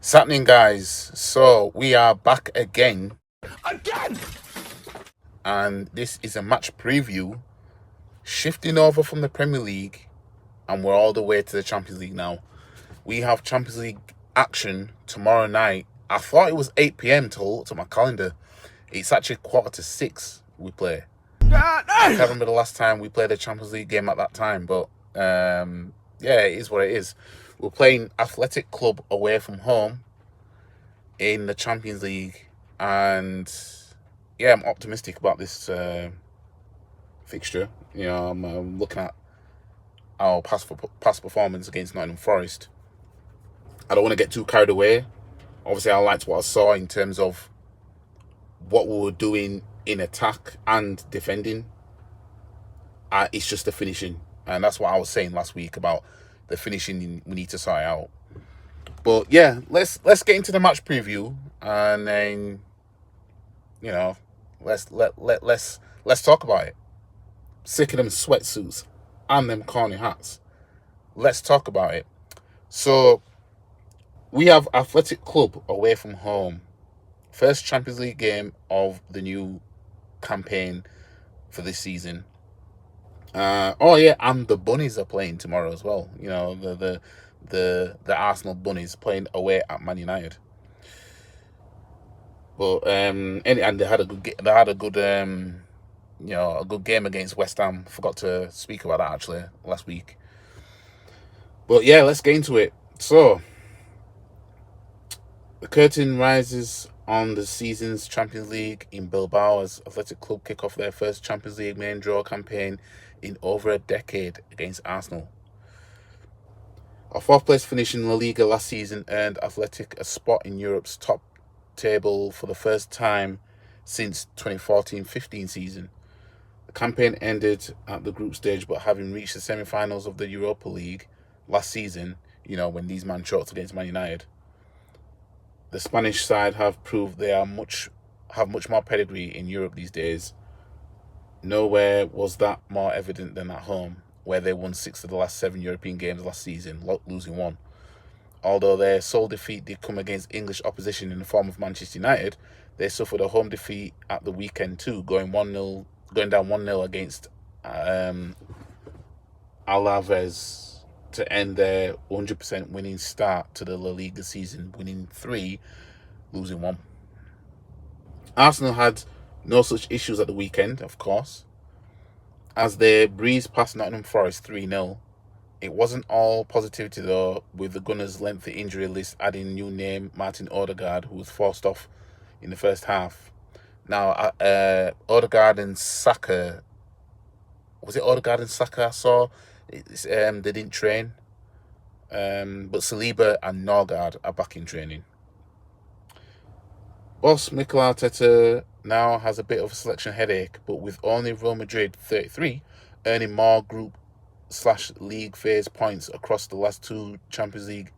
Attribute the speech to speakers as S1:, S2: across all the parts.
S1: What's happening, guys? So we are back again, and this is a match preview, shifting over from the Premier League, and we're all the way to the Champions League now. We have Champions League action tomorrow night. I thought it was 8 p.m. till I looked at my calendar. It's actually 5:45 we play. I can't remember the last time we played a Champions League game at that time, but yeah, it is what it is. We're playing Athletic Club away from home in the Champions League, and yeah, I'm optimistic about this fixture. I'm looking at our past performance against Nottingham Forest. I don't want to get too carried away. Obviously, I liked what I saw in terms of what we were doing in attack and defending. It's just the finishing, and that's what I was saying last week about the finishing. We need to sort out. But yeah, let's get into the match preview, and then let's talk about it. Sick of them sweatsuits and them corny hats. Let's talk about it. So we have Athletic Club away from home. First Champions League game of the new campaign for this season. And the Bunnies are playing tomorrow as well. The Arsenal Bunnies playing away at Man United. But and they had a good a good game against West Ham. Forgot to speak about that actually last week. But yeah, let's get into it. So the curtain rises on the season's Champions League in Bilbao as Athletic Club kick off their first Champions League main draw campaign in over a decade against Arsenal. Our fourth place finish in La Liga last season earned Athletic a spot in Europe's top table for the first time since 2014-15 season. The campaign ended at the group stage, but having reached the semi-finals of the Europa League last season, when these man choked against Man United, the Spanish side have proved they have much more pedigree in Europe these days. Nowhere was that more evident than at home, where they won 6 of the last 7 European games last season, losing 1. Although their sole defeat did come against English opposition in the form of Manchester United, they suffered a home defeat at the weekend too, going down 1-0 against Alaves to end their 100% winning start to the La Liga season, winning 3, losing 1. Arsenal had no such issues at the weekend, of course, as they breezed past Nottingham Forest 3-0. It wasn't all positivity though, with the Gunners' lengthy injury list adding new name Martin Odegaard, who was forced off in the first half. Now, Odegaard and Saka, was it Odegaard and Saka I saw? They didn't train. But Saliba and Norgard are back in training. Boss Mikel Arteta now has a bit of a selection headache, but with only Real Madrid 33 earning more group/league phase points across the last 2 Champions League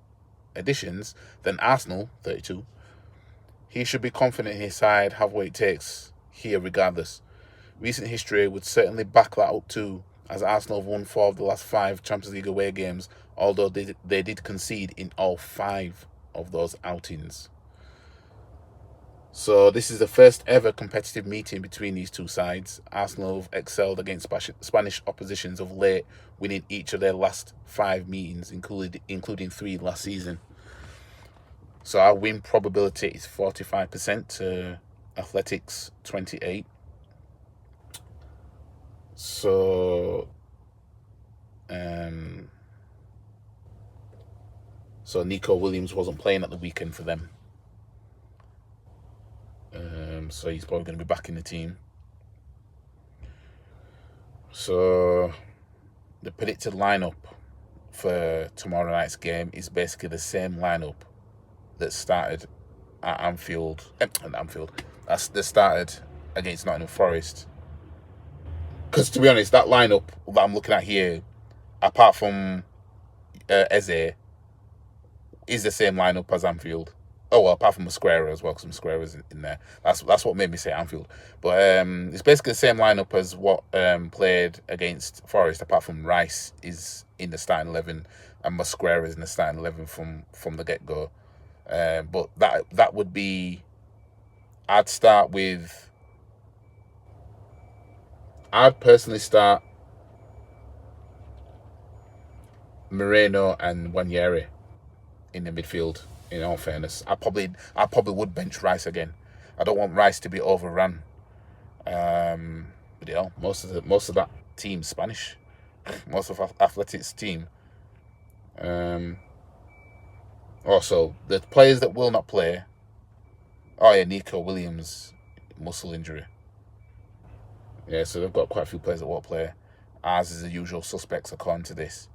S1: editions than Arsenal 32, he should be confident his side have what it takes here regardless. Recent history would certainly back that up too, as Arsenal have won 4 of the last 5 Champions League away games, although they did concede in all 5 of those outings. So this is the first ever competitive meeting between these two sides. Arsenal have excelled against Spanish oppositions of late, winning each of their last 5 meetings, including 3 last season. So our win probability is 45% to Athletics 28. So Nico Williams wasn't playing at the weekend for them. So he's probably going to be back in the team. So the predicted lineup for tomorrow night's game is basically the same lineup that started at Anfield. That started against Nottingham Forest. Because to be honest, that lineup that I'm looking at here, apart from Eze, is the same lineup as Anfield. Oh well, apart from Mosquera as well, because Mosquera's in there. That's what made me say Anfield. But it's basically the same lineup as what played against Forest, apart from Rice is in the starting 11 and Mosquera is in the starting 11 from the get go. But that would be. I'd start with. I'd personally start Moreno and Wanyeri in the midfield. In all fairness, I probably would bench Rice again. I don't want Rice to be overrun. But most of that team Spanish, most of Athletics team. Um, Also, the players that will not play. Oh yeah, Nico Williams, muscle injury. Yeah, so they've got quite a few players that won't play. Ours is the usual suspects according to this.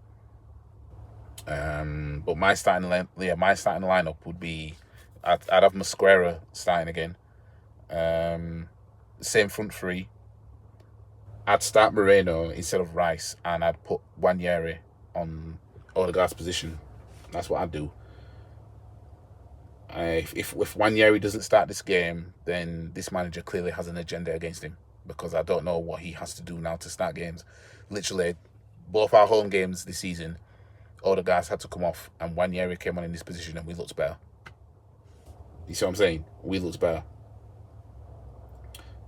S1: But my starting lineup would be, I'd have Mosquera starting again. Same front three. I'd start Moreno instead of Rice, and I'd put Wanyeri on Odegaard's position. That's what I'd do. If Wanyeri doesn't start this game, then this manager clearly has an agenda against him, because I don't know what he has to do now to start games. Literally, both our home games this season, Odegaard had to come off, and Wanyeri came on in this position, and we looked better. You see what I'm saying? We looked better.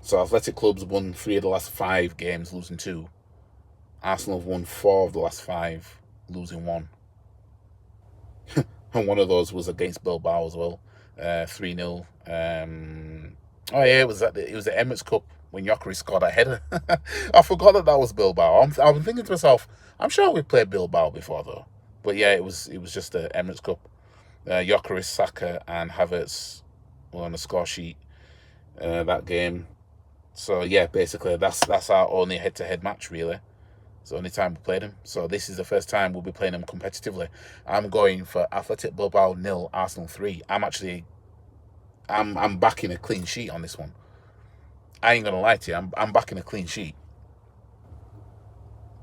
S1: So Athletic Club's won 3 of the last 5 games, losing 2. Arsenal have won 4 of the last 5, losing 1. And one of those was against Bilbao as well, 3-0. Oh yeah, it was the Emirates Cup when Yokri scored a header. I forgot that was Bilbao. I was thinking to myself, I'm sure we played Bilbao before though. But yeah, it was just the Emirates Cup. Yokri, Saka, and Havertz were on the score sheet that game. So yeah, basically that's our only head-to-head match really. It's the only time we played them. So this is the first time we'll be playing them competitively. I'm going for Athletic Bilbao 0, Arsenal 3. I'm backing a clean sheet on this one. I ain't gonna lie to you, I'm backing a clean sheet.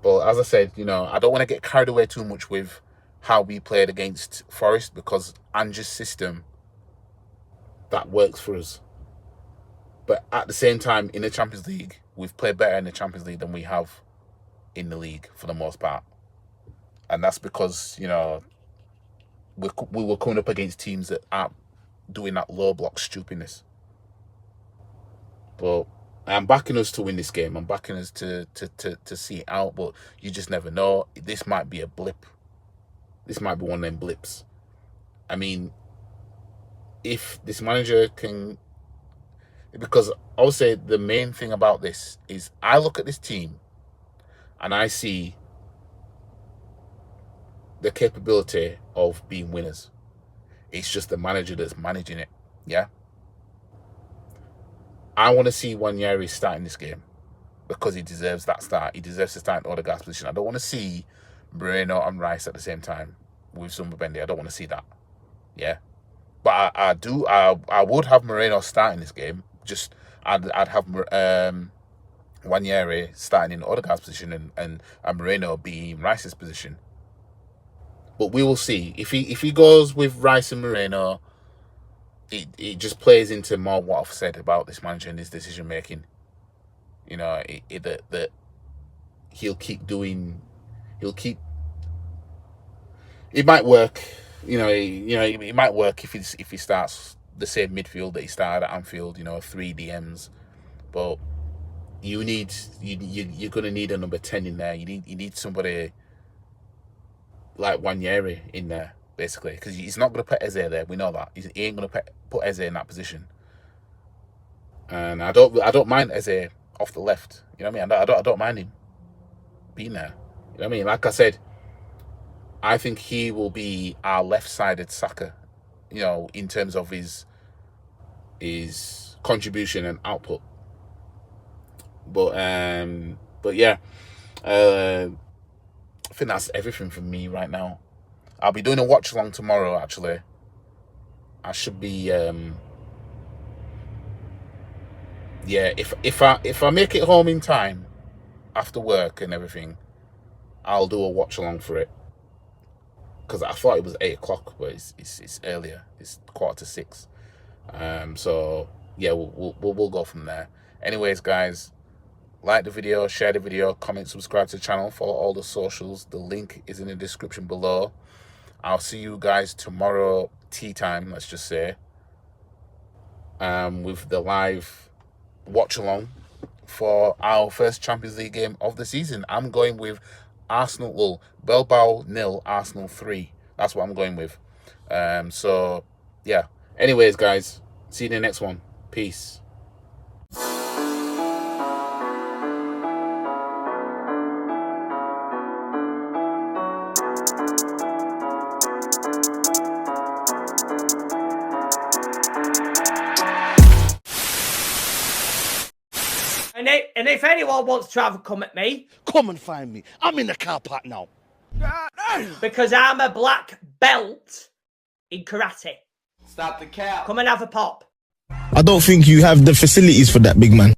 S1: But as I said, I don't want to get carried away too much with how we played against Forest, because Ange's system, that works for us. But at the same time, in the Champions League, we've played better in the Champions League than we have in the league for the most part. And that's because, we were coming up against teams that aren't doing that low block stupidness. But I'm backing us to win this game. I'm backing us to see it out, but you just never know. This might be a blip. This might be one of them blips. I mean, if this manager can, because I would say the main thing about this is I look at this team and I see the capability of being winners. It's just the manager that's managing it. Yeah. I want to see Wanyeri starting this game because he deserves that start. He deserves to start in Odegaard's position. I don't want to see Moreno and Rice at the same time with Zumba I don't want to see that. Yeah. But I would have Moreno starting this game. Just I'd have Wanyeri starting in Odegaard's position and Moreno being Rice's position. But we will see. If he goes with Rice and Moreno, it just plays into more what I've said about this manager and his decision making. That he'll keep doing. It might work. It might work if he starts the same midfield that he started at Anfield. 3 DMs, but you're gonna need a number 10 in there. You need somebody like Wanyeri in there, basically, because he's not going to put Eze there. We know that he ain't going to put Eze in that position. And I don't mind Eze off the left. You know what I mean? I don't mind him being there. You know what I mean? Like I said, I think he will be our left-sided Saka. In terms of his contribution and output. But yeah. I think that's everything from me right now. I'll be doing a watch along tomorrow. Actually, I should be. Yeah, if I make it home in time after work and everything, I'll do a watch along for it. Because I thought it was 8 o'clock, but it's earlier. It's 5:45. So yeah, we'll go from there. Anyways, guys, like the video, share the video, comment, subscribe to the channel, follow all the socials. The link is in the description below. I'll see you guys tomorrow tea time, let's just say, with the live watch along for our first Champions League game of the season. I'm going with Bilbao 0, Arsenal 3. That's what I'm going with. So yeah. Anyways, guys, see you in the next one. Peace.
S2: And if anyone wants to have a come at me,
S3: come and find me. I'm in the car park now.
S2: Because I'm a black belt in karate.
S4: Stop the cap.
S2: Come and have a pop.
S5: I don't think you have the facilities for that, big man.